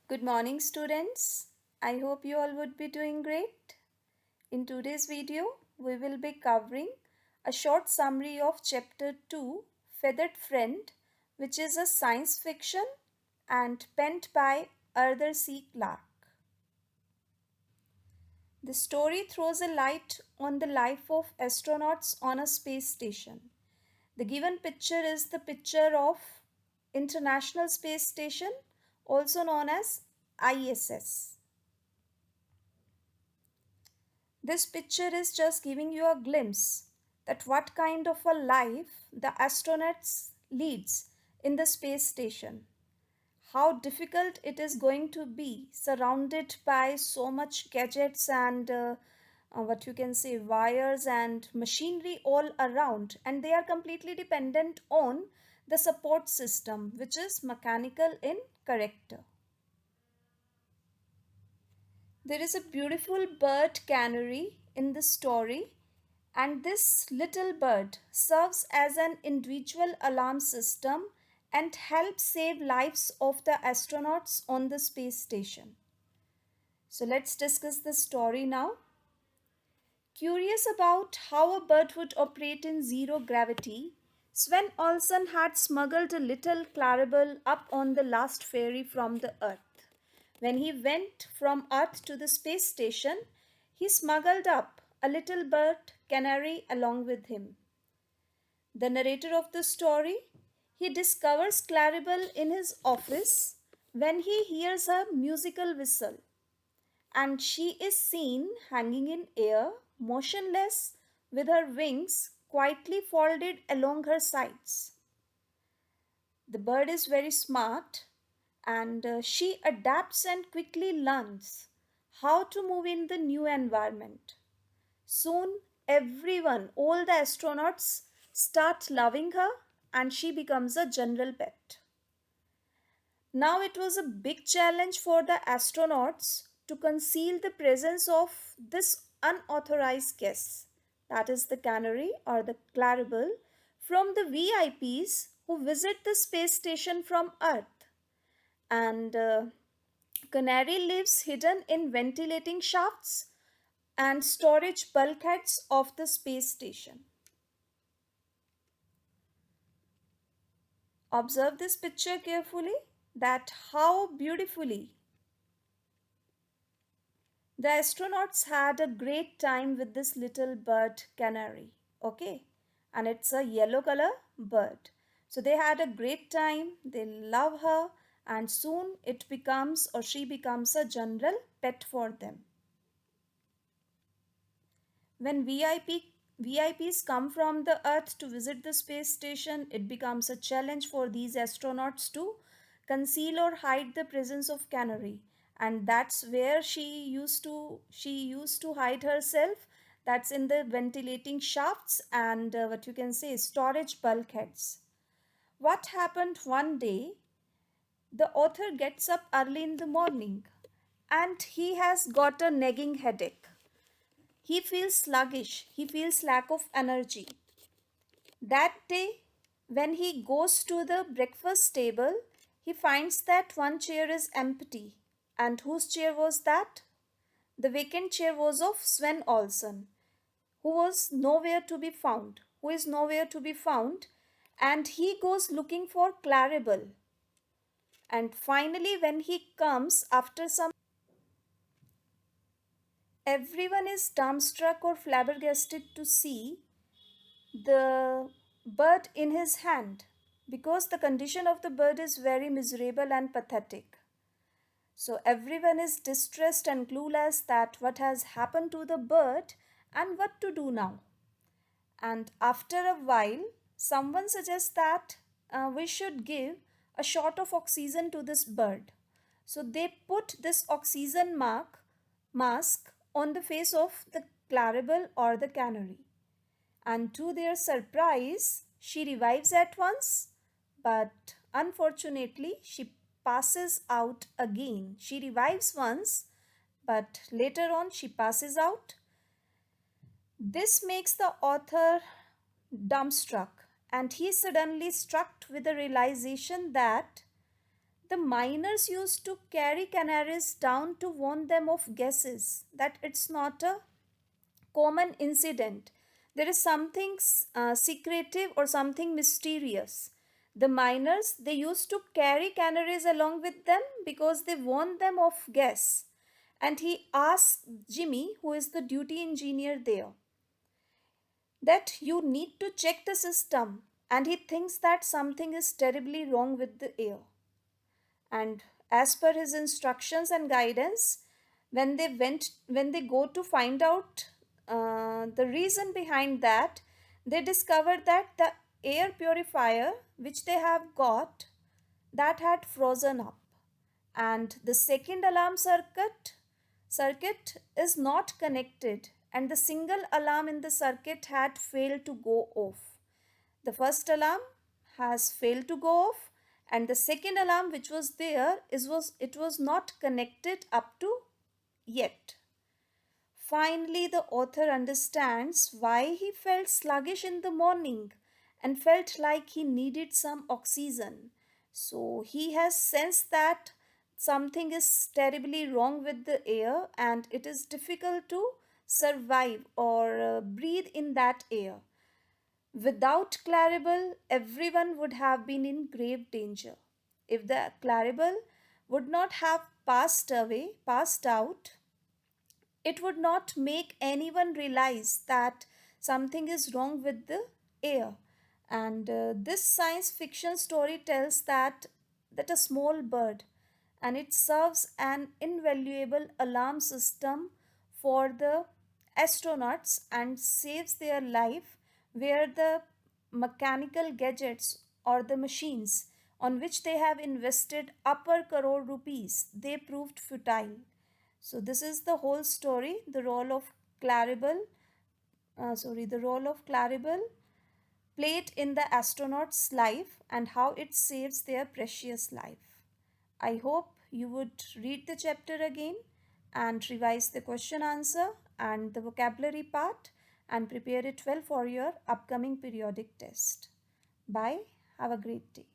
Good morning, students. I hope you all would be doing great. In today's video, we will be covering a short summary of Chapter 2, Feathered Friend, which is a science fiction and penned by Arthur C. Clarke. The story throws a light on the life of astronauts on a space station. The given picture is the picture of International Space Station, also known as ISS. This picture is just giving you a glimpse that what kind of a life the astronauts leads in the space station. How difficult it is going to be surrounded by so much gadgets and what you can say wires and machinery all around, and they are completely dependent on the support system which is mechanical in character. There is a beautiful bird canary in the story, and this little bird serves as an individual alarm system and helps save lives of the astronauts on the space station. So let's discuss the story now. Curious about how a bird would operate in zero gravity, Sven Olsen had smuggled a little Clarabelle up on the last ferry from the Earth. When he went from Earth to the space station, he smuggled up a little bird canary along with him. The narrator of the story, he discovers Clarabelle in his office when he hears a musical whistle, and she is seen hanging in air, motionless, with her wings quietly folded along her sides. The bird is very smart, and she adapts and quickly learns how to move in the new environment. Soon, everyone, all the astronauts, start loving her, and she becomes a general pet. Now, it was a big challenge for the astronauts to conceal the presence of this unauthorized guest, that is, the canary or the Clarabelle, from the VIPs who visit the space station from Earth. And Canary lives hidden in ventilating shafts and storage bulkheads of the space station. Observe this picture carefully, that how beautifully the astronauts had a great time with this little bird canary. Okay, and it's a yellow color bird. So they had a great time, they love her, and soon it becomes or she becomes a general pet for them. When VIPs come from the Earth to visit the space station, it becomes a challenge for these astronauts to conceal or hide the presence of Canary. And that's where she used to hide herself. That's in the ventilating shafts and what you can say storage bulkheads. What happened one day? The author gets up early in the morning and he has got a nagging headache. He feels sluggish, he feels lack of energy. That day, when he goes to the breakfast table, he finds that one chair is empty. And whose chair was that? The vacant chair was of Sven Olsen, who was nowhere to be found, who is nowhere to be found, and he goes looking for Clarabelle. And finally, when he comes after some, everyone is dumbstruck or flabbergasted to see the bird in his hand, because the condition of the bird is very miserable and pathetic. So everyone is distressed and clueless that what has happened to the bird and what to do now. And after a while, someone suggests that we should give a shot of oxygen to this bird. So they put this oxygen mask on the face of the Clarabelle or the canary, and to their surprise, she revives at once, but unfortunately, she passes out again. She revives once, but later on, she passes out. This makes the author dumbstruck, and he suddenly struck with the realization that the miners used to carry canaries down to warn them of guesses, that it's not a common incident. There is something secretive or something mysterious. The miners, they used to carry canaries along with them because they warned them of gas. And he asked Jimmy, who is the duty engineer there, that you need to check the system. And he thinks that something is terribly wrong with the air. And as per his instructions and guidance, when they go to find out the reason behind that, they discovered that the air purifier which they have got, that had frozen up, and the second alarm circuit is not connected, and the single alarm in the circuit had failed to go off. The first alarm has failed to go off, and the second alarm which was there was not connected up to yet. Finally, the author understands why he felt sluggish in the morning and felt like he needed some oxygen. So he has sensed that something is terribly wrong with the air and it is difficult to survive or breathe in that air. Without Claribel, everyone would have been in grave danger. If the Claribel would not have passed out, it would not make anyone realize that something is wrong with the air. And this science fiction story tells that a small bird, and it serves an invaluable alarm system for the astronauts and saves their life, where the mechanical gadgets or the machines on which they have invested upper crore rupees, they proved futile. So this is the whole story, the role of Claribel played in the astronaut's life and how it saves their precious life. I hope you would read the chapter again and revise the question answer and the vocabulary part and prepare it well for your upcoming periodic test. Bye. Have a great day.